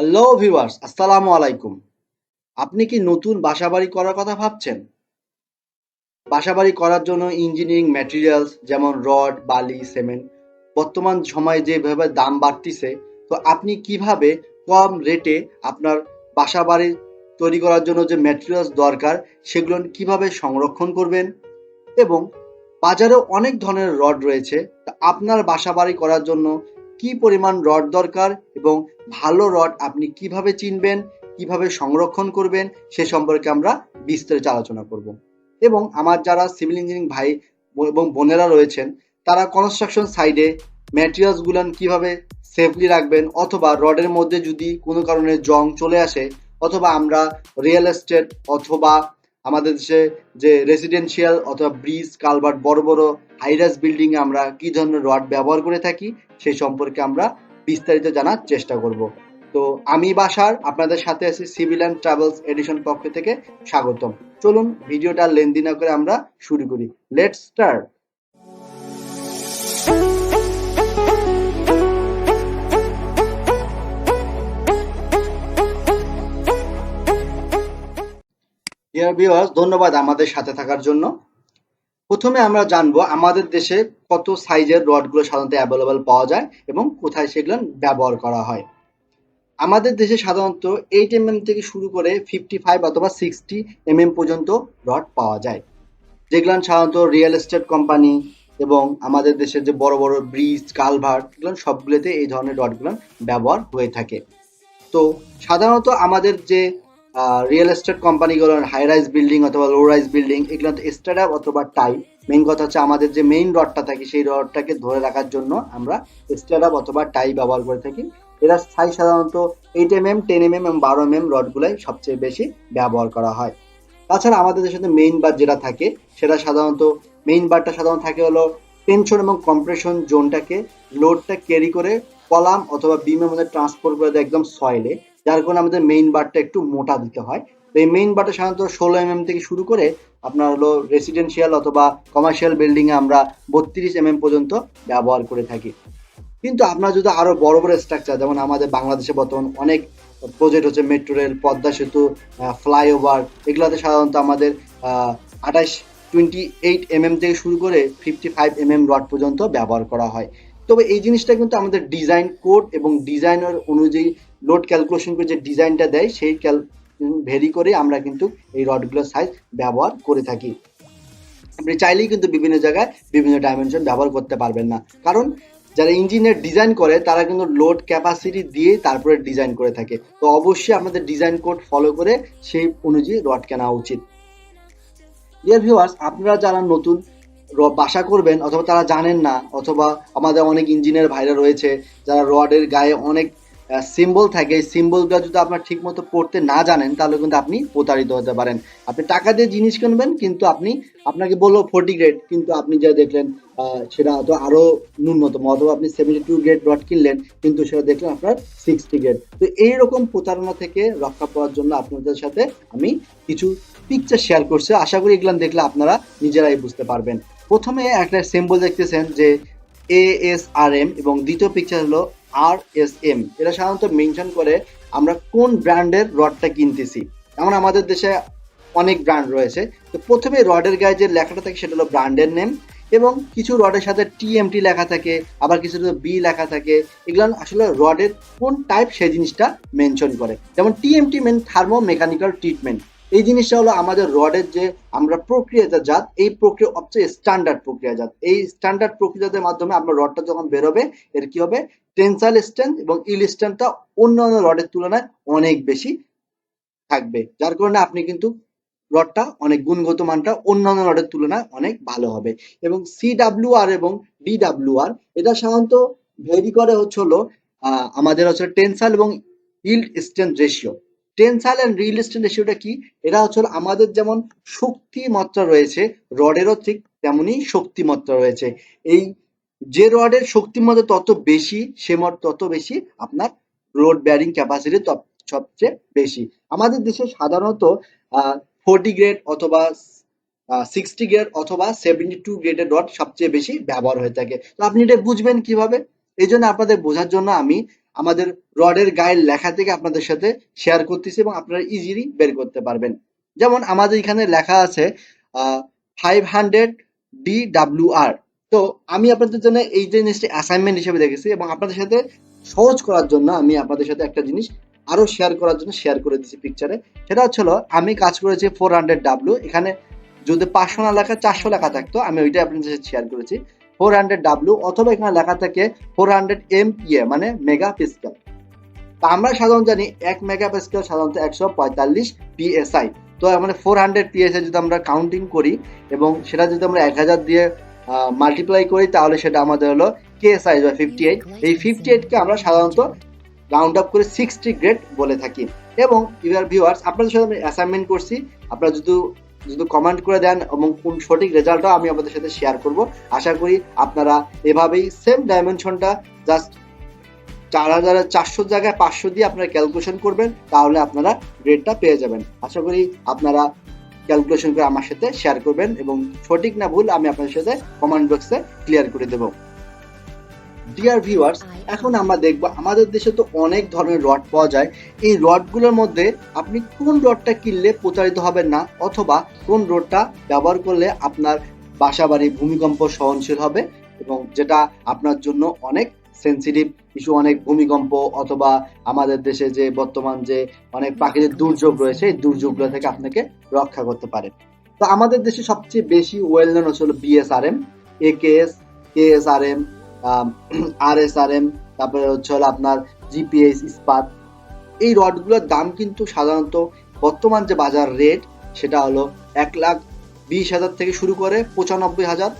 Hello viewers, আসসালামু আলাইকুম। আপনি কি নতুন বাসাবাড়ি করার কথা ভাবছেন? বাসাবাড়ি করার জন্য ইঞ্জিনিয়ারিং ম্যাটেরিয়ালস যেমন রড, বালি, সিমেন্ট বর্তমান সময়ে যেভাবে দাম বাড়তিছে, তো আপনি কিভাবে কম রেটে আপনার বাসাবাড়ি তৈরি করার জন্য যে ম্যাটেরিয়ালস দরকার সেগুলো কিভাবে সংরক্ষণ করবেন এবং বাজারেও অনেক ধরনের রড রয়েছে। তা আপনার বাসাবাড়ি করার জন্য কি পরিমাণ রড দরকার এবং ভালো রড আপনি কিভাবে চিনবেন, কিভাবে সংরক্ষণ করবেন সে সম্পর্কে আমরা বিস্তারিত আলোচনা করব। এবং আমার যারা সিভিল ইঞ্জিনিয়ারিং ভাই এবং বোনেরা রয়েছেন, তারা কনস্ট্রাকশন সাইডে ম্যাটেরিয়ালস গুলান কিভাবে সেফলি রাখবেন, অথবা রডের মধ্যে যদি কোনো কারণে জং চলে আসে, অথবা আমরা রিয়েল এস্টেট অথবা আমাদের দেশে যে রেসিডেন্সিয়াল অথবা ব্রিজ কালভার্ট বড় বড় হাইরাইজ বিল্ডিং এ আমরা কি ধরনের রড ব্যবহার করে থাকি সেই সম্পর্কে আমরা বিস্তারিত জানার চেষ্টা করব। তো আমি বাসার আপনাদের সাথে আছি সিভিল অ্যান্ড ট্রাভেলস এডিশন পক্ষ থেকে স্বাগতম। চলুন ভিডিওটা লেন্দি না করে আমরা শুরু করি। Let's start. ডিয়ার ভিউয়ার্স, ধন্যবাদ আমাদের সাথে থাকার জন্য। প্রথমে আমরা জানবো আমাদের দেশে কত সাইজের রডগুলো সাধারণত অ্যাভেলেবল পাওয়া যায় এবং কোথায় সেগুলো ব্যবহার করা হয়। আমাদের দেশে সাধারণত 8 mm থেকে শুরু করে 55 অথবা 60 mm পর্যন্ত রড পাওয়া যায়, যেগুলো সাধারণত রিয়েল এস্টেট কোম্পানি এবং আমাদের দেশের যে বড় বড় ব্রিজ কালভার্ট এগুলো সবগুলোতে এই ধরনের রডগুলো ব্যবহার হয়ে থাকে। তো সাধারণত আমাদের যে রিয়েল এস্টেট কোম্পানিগুলো হাই রাইজ বিল্ডিং অথবা লো রাইজ বিল্ডিং এগুলো স্ট্যান্ডার্ড অথবা টাই, মেইন কথা হচ্ছে আমাদের যে মেইন রডটা থাকে সেই রডটাকে ধরে রাখার জন্য আমরা স্ট্যান্ডার্ড অথবা টাই ব্যবহার করে থাকি। এরা সাইজ সাধারণত 8 mm, 10 mm এবং 12 mm রডগুলাই সবচেয়ে বেশি ব্যবহার করা হয়। তাছাড়া আমাদের দেশে মেইন বার যেটা থাকে সেটা সাধারণত মেইন বারটা সাধারণত থাকে হলো টেনশন এবং কম্প্রেশন জোনটাকে লোডটা ক্যারি করে কলাম অথবা বিমের মধ্যে ট্রান্সফার করে দেয় একদম সয়েলে, যার কারণে আমাদের মেইন বারটা একটু মোটা দিতে হয়। তো এই মেইন বারটা সাধারণত 16 mm থেকে শুরু করে আপনার হলো রেসিডেন্সিয়াল অথবা কমার্শিয়াল বিল্ডিং এ আমরা 32 mm পর্যন্ত ব্যবহার করে থাকি। কিন্তু আপনারা যদি আরো বড় বড় স্ট্রাকচার, যেমন আমাদের বাংলাদেশে বর্তমান অনেক প্রজেক্ট হচ্ছে, মেট্রো রেল, পদ্মা সেতু, ফ্লাইওভার, এগুলাতে সাধারণত আমাদের 28 থেকে শুরু করে 55 mm রড পর্যন্ত ব্যবহার করা হয়। তবে এই জিনিসটা কিন্তু আমাদের ডিজাইন কোড এবং ডিজাইনার অনুযায়ী লোড ক্যালকুলেশন করে যে ডিজাইনটা দেয় সেই ভেরি করে আমরা কিন্তু এই রডগুলোর সাইজ ব্যবহার করে থাকি। আপনি চাইলেই কিন্তু বিভিন্ন জায়গায় বিভিন্ন ডাইমেনশন ব্যবহার করতে পারবেন না, কারণ যারা ইঞ্জিনিয়ার ডিজাইন করে তারা কিন্তু লোড ক্যাপাসিটি দিয়ে তারপরে ডিজাইন করে থাকে। তো অবশ্যই আমাদের ডিজাইন কোড ফলো করে সেই অনুযায়ী রড কেনা উচিত। ডিয়ার ভিউয়ার্স, আপনারা যারা নতুন বাসা করবেন অথবা তারা জানেন না, অথবা আমাদের অনেক ইঞ্জিনিয়ার ভাইরা রয়েছে যারা রডের গায়ে অনেক সিম্বল থাকে, এই সিম্বলগুলো যদি আপনার ঠিক মতো পড়তে না জানেন তাহলে কিন্তু আপনি প্রতারিত হতে পারেন। আপনি টাকা দিয়ে জিনিস কিনবেন কিন্তু আপনাকে বললো 40 গ্রেড, কিন্তু আপনি যা দেখলেন সেটা হয়তো আরো ন্যূনতম, অথবা আপনি 72 গ্রেড রড কিনলেন কিন্তু সেটা দেখলেন আপনার 60 গ্রেড। তো এইরকম প্রতারণা থেকে রক্ষা পাওয়ার জন্য আপনাদের সাথে আমি কিছু পিকচার শেয়ার করছি, আশা করি এগুলো দেখলে আপনারা নিজেরাই বুঝতে পারবেন। প্রথমে একটা সিম্বল দেখতেছেন যে ASRM এবং দ্বিতীয় পিকচার হলো RSM। এটা সাধারণত মেনশন করে আমরা কোন ব্র্যান্ডের রডটা কিনতেছি। যেমন আমাদের দেশে অনেক ব্র্যান্ড রয়েছে, তো প্রথমে রডের গায়ে যে লেখাটা থাকে সেটা হলো ব্র্যান্ডের নেম, এবং কিছু রডের সাথে TMT লেখা থাকে, আবার কিছু B লেখা থাকে। এগুলো আসলে রডের কোন টাইপ সেই জিনিসটা মেনশন করে। যেমন TMT mean thermo mechanical treatment, এই জিনিসটা হলো আমাদের রডের যে আমরা প্রক্রিয়াজাত, এই প্রক্রিয়া সবচেয়ে স্ট্যান্ডার্ড প্রক্রিয়াজাত। এই স্ট্যান্ডার্ড প্রক্রিয়াজাতের মাধ্যমে আপনার রডটা যখন বেরোবে এর কি হবে, টেনসাইল স্ট্রেংথ এবং ইল স্ট্রেংথটা অন্যান্য রডের তুলনায় অনেক বেশি থাকবে, যার কারণে আপনি কিন্তু রডটা অনেক গুণগত মানটা অন্যান্য রডের তুলনায় অনেক ভালো হবে। এবং CWR এবং DWR এটা সাধারণত ভেরি করে হচ্ছে হলো আমাদের হচ্ছে টেনসাইল এবং yield strength ratio. Tensile and yield strength রেশিওটা কি, এটা হচ্ছে আমাদের যেমন শক্তি মাত্রা রয়েছে রডেরও ঠিক তেমনি শক্তি মাত্রা রয়েছে। এই যে রডের শক্তি মাত্রা তত বেশি সে তত বেশি আপনার লোড বেয়ারিং ক্যাপাসিটি সবচেয়ে বেশি। আমাদের দেশে সাধারণত 40 গ্রেড অথবা 60 গ্রেড অথবা 72 গ্রেডের রড সবচেয়ে বেশি ব্যবহার হয়ে থাকে। তো আপনি এটা বুঝবেন কিভাবে? এই জন্য আপনাদের বোঝার জন্য আমি আমাদের রডের গায়ের লেখা থেকে আপনাদের সাথে শেয়ার করতেছি এবং আপনারা ইজিলি বের করতে পারবেন। যেমন আমাদের এখানে লেখা আছে 500 DWR। তো আমি আপনাদের জন্য এই জিনিসটি অ্যাসাইনমেন্ট হিসেবে দেখেছি এবং আপনাদের সাথে সহজ করার জন্য আমি আপনাদের সাথে একটা জিনিস আরো শেয়ার করার জন্য শেয়ার করে দিচ্ছি পিকচারে। সেটা হচ্ছিল আমি কাজ করেছি 400W। এখানে যদি 500 না লেখা 400 লেখা থাকতো আমি ওইটাই আপনাদের সাথে শেয়ার করেছি 400W, অথবা এখানে লেখা থাকে 400 MPa মানে মেগা পিস্কেল। তা আমরা সাধারণত জানি 1 মেগা পিস্কেল সাধারণত 145 PSI। তো মানে 400 PSI যদি আমরা কাউন্টিং করি এবং সেটা যদি আমরা 1000 দিয়ে মাল্টিপ্লাই করি তাহলে সেটা আমাদের হলো KSI বা 58। এই 58কে আমরা সাধারণত রাউন্ড আপ করে 60 গ্রেড বলে থাকি। এবং ইউর ভিউয়ার্স, আপনাদের সাথে আমি অ্যাসাইনমেন্ট করছি, আপনারা যদি কমেন্ট করে দেন এবং কোন সঠিক রেজাল্টটাও আমি আপনাদের সাথে শেয়ার করব। আশা করি আপনারা এভাবেই সেম ডাইমেনশনটা জাস্ট 4400 জায়গায় 500 দিয়ে আপনারা ক্যালকুলেশন করবেন, তাহলে আপনারা গ্রেডটা পেয়ে যাবেন। আশা করি আপনারা ক্যালকুলেশন করে আমার সাথে শেয়ার করবেন এবং সঠিক না ভুল আমি আপনাদের সাথে কমেন্ট বক্সে ক্লিয়ার করে দেব। ডিয়ার ভিউয়ার্স, এখন আমরা দেখব আমাদের দেশে তো অনেক ধরনের রড পাওয়া যায়। এই রডগুলোর মধ্যে আপনি কোন রডটা কিনলে প্রতারিত হবেন না, অথবা কোন রডটা ব্যবহার করলে আপনার বাসাবাড়ি ভূমিকম্প সহনশীল হবে এবং যেটা আপনার জন্য অনেক সেন্সিটিভ ইস্যু, অনেক ভূমিকম্প অথবা আমাদের দেশে যে বর্তমান যে অনেক প্রাকৃতিক দুর্যোগ রয়েছে এই দুর্যোগগুলো থেকে আপনাকে রক্ষা করতে পারে। তো আমাদের দেশে সবচেয়ে বেশি ওয়েল নন হচ্ছে BSRM, AKS, KSRM, RSRM, তারপরে হচ্ছে হলো আপনার GPS ইস্পাত। এই রডগুলোর দাম কিন্তু সাধারণত বর্তমান যে বাজার রেট সেটা হলো 1,20,000 থেকে শুরু করে 95,000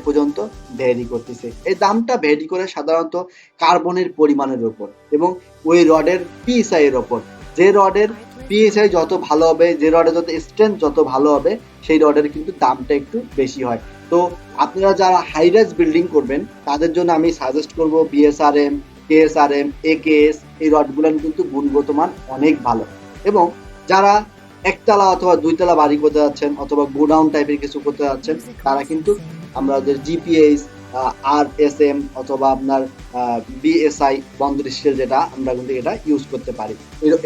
পর্যন্ত ভ্যারি করতেছে। এই দামটা ভ্যারি করে সাধারণত কার্বনের পরিমাণের উপর এবং ওই রডের PSI এর উপর। যে রডের PSI যত ভালো হবে, যে রডের যত স্ট্রেংথ যত ভালো হবে, সেই রডের কিন্তু দামটা একটু বেশি হয়। তো আপনারা যারা হাই রাইজ বিল্ডিং করবেন তাদের জন্য আমি সাজেস্ট করব BSRM, KSRM, AKS। এই রডগুলো কিন্তু গুণগত মান অনেক ভালো। এবং যারা একতলা অথবা দুইতলা বাড়ি করতে যাচ্ছেন অথবা গোডাউন টাইপের কিছু করতে যাচ্ছেন, তারা কিন্তু আমাদের GPS, RSM অথবা আপনার BSI বন্দর স্টিল যেটা আমরা কিন্তু এটা ইউজ করতে পারি।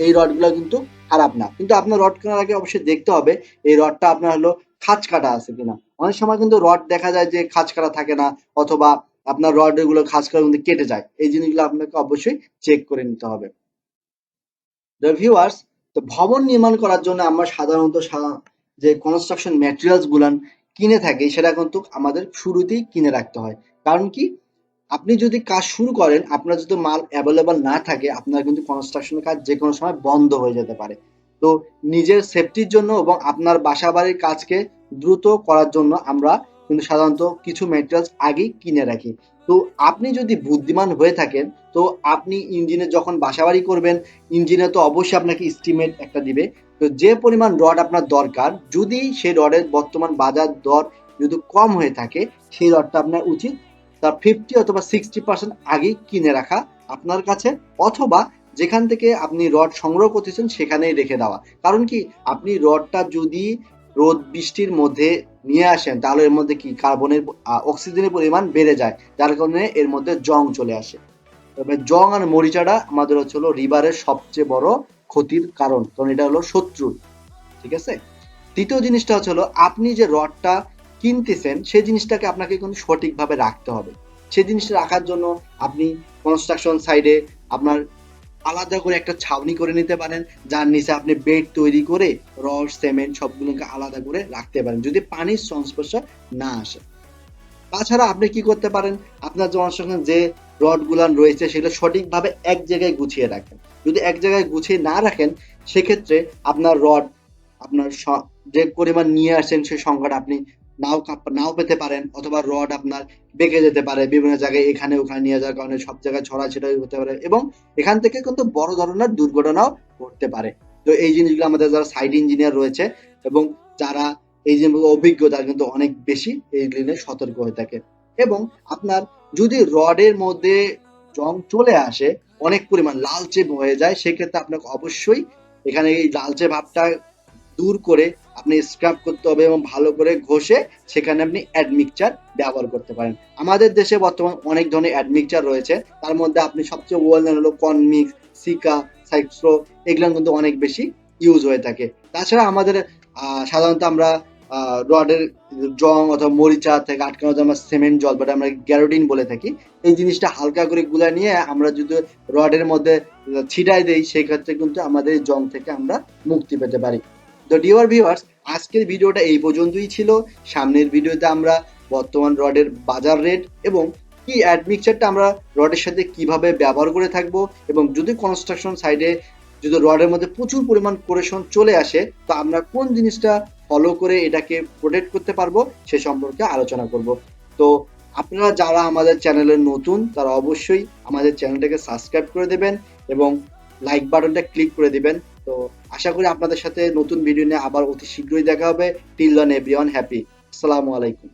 এই রডগুলো কিন্তু খারাপ না, কিন্তু আপনার রড কেনার আগে অবশ্যই দেখতে হবে এই রডটা আপনার হলো খাঁজ কাটা আছে কিনা। অনেক সময় কিন্তু রড দেখা যায় যে খাঁজ কাটা থাকে না, অথবা আপনার রড গুলো খাঁজ কাটা কিন্তু কেটে যায়। এই জিনিসগুলো আপনাকে অবশ্যই চেক করে নিতে হবে। ভিউয়ার্স, তো ভবন নির্মাণ করার জন্য আমরা সাধারণত যে কনস্ট্রাকশন ম্যাটেরিয়ালস গুলান কিনে থাকি সেটা কিন্তু আমাদের শুরুতেই কিনে রাখতে হয়। কারণ কি, আপনি যদি কাজ শুরু করেন আপনার যদি মাল অ্যাভেলেবল না থাকে আপনার কিন্তু কনস্ট্রাকশনের কাজ যে কোনো সময় বন্ধ হয়ে যেতে পারে। তো নিজের সেফটির জন্য এবং আপনার বাসা বাড়ির কাজকে দ্রুত করার জন্য আমরা কিন্তু সাধারণত কিছু ম্যাটেরিয়ালস আগেই কিনে রাখি। তো আপনি যদি বুদ্ধিমান হয়ে থাকেন তো আপনি ইঞ্জিনে যখন বাসাবাড়ি করবেন, ইঞ্জিনে তো অবশ্যই আপনাকে এস্টিমেট একটা দিবে। তো যে পরিমাণ রড আপনার দরকার, যদি সেই রডের বর্তমান বাজার দর যদি কম হয়ে থাকে, সেই রডটা আপনার উচিত তার 50 অথবা 60% আগেই কিনে রাখা আপনার কাছে, অথবা যেখান থেকে আপনি রড সংগ্রহ করতেছেন সেখানেই রেখে দেওয়া। কারণ কি, আপনি রডটা যদি রোদ বৃষ্টির মধ্যে নিয়ে আসেন তাহলে এর মধ্যে কি কার্বনের অক্সিজেনের পরিমাণ বেড়ে যায়, যার কারণে এর মধ্যে জং চলে আসে। তবে জং আর মরিচাটা আমাদের হচ্ছে হলো রিবারের সবচেয়ে বড় ক্ষতির কারণ, কারণ এটা হলো শত্রু। ঠিক আছে। দ্বিতীয় জিনিসটা হচ্ছে হলো আপনি যে রডটা কিনতেছেন সেই জিনিসটাকে আপনাকে কিন্তু সঠিকভাবে রাখতে হবে। সেই জিনিসটা রাখার জন্য আপনি কনস্ট্রাকশন সাইডে আপনার আলাদা করে একটা ছাউনি করে নিতে পারেন, যার নিচে আপনি বেড তৈরি করে রড সিমেন্ট সবগুলোকে আলাদা করে রাখতে পারেন যদি পানির সংস্পর্শ না আসে। তাছাড়া আপনি কি করতে পারেন, আপনার জনসংখ্যা যে রড গুলান রয়েছে সেগুলো সঠিকভাবে এক জায়গায় গুছিয়ে রাখেন। যদি এক জায়গায় গুছিয়ে না রাখেন সেক্ষেত্রে আপনার রড আপনার যে পরিমাণ নিয়ে আসেন সেই সংখ্যাটা আপনি নাও পেতে পারেন, অথবা রড আপনার বেঁকে যেতে পারে বিভিন্ন জায়গায়, এখানে ওখানে নিয়ে যাওয়ার কারণে সব জায়গায় ছড়াছড়ি হতে পারে এবং এখান থেকে কিন্তু বড় ধরনের দুর্ঘটনাও ঘটতে পারে। তো এই জিনিসগুলো আমাদের যারা সাইড ইঞ্জিনিয়ার রয়েছে এবং যারা এই যে অভিজ্ঞতা কিন্তু অনেক বেশি এইগুলি নিয়ে সতর্ক হয়ে থাকে। এবং আপনার যদি রডের মধ্যে জং চলে আসে, অনেক পরিমাণ লালচে হয়ে যায়, সেক্ষেত্রে আপনাকে অবশ্যই এখানে এই লালচে ভাবটা দূর করে আপনি স্ক্রাব করতে হবে এবং ভালো করে ঘষে সেখানে আপনি অ্যাডমিক্সচার ব্যবহার করতে পারেন। আমাদের দেশে বর্তমান অনেক ধরনের অ্যাডমিক্সচার রয়েছে, তার মধ্যে আপনি সবচেয়ে ওয়েল নোন হলো কনমিক্স, সিকা, সাইক্সো, এগুলো কিন্তু অনেক বেশি ইউজ হয়ে থাকে। তাছাড়া আমাদের সাধারণত আমরা রডের জং অথবা মরিচা থেকে আটকানোর জন্য আমরা সিমেন্ট জল, বাট আমরা গ্যারোটিন বলে থাকি, এই জিনিসটা হালকা করে গুলা নিয়ে আমরা যদি রডের মধ্যে ছিটাই দেই, সেই ক্ষেত্রে কিন্তু আমাদের এই জং থেকে আমরা মুক্তি পেতে পারি। তো ডিয়ার ভিউয়ার্স, আজকের ভিডিওটা এই পর্যন্তই ছিল। সামনের ভিডিওতে আমরা বর্তমান রডের বাজার রেট এবং কি অ্যাডমিক্সচারটা আমরা রডের সাথে কিভাবে ব্যবহার করে থাকবো, এবং যদি কনস্ট্রাকশন সাইডে যদি রডের মধ্যে প্রচুর পরিমাণ কোরেশন চলে আসে, তো আমরা কোন জিনিসটা ফলো করে এটাকে প্রোটেক্ট করতে পারবো সে সম্পর্কে আলোচনা করব। তো আপনারা যারা আমাদের চ্যানেলে নতুন, তারা অবশ্যই আমাদের চ্যানেলটাকে সাবস্ক্রাইব করে দেবেন এবং লাইক বাটনটা ক্লিক করে দিবেন। তো আশা করি আপনাদের সাথে নতুন ভিডিও নিয়ে আবার অতি শীঘ্রই দেখা হবে। Till then everyone happy. আসসালামু আলাইকুম।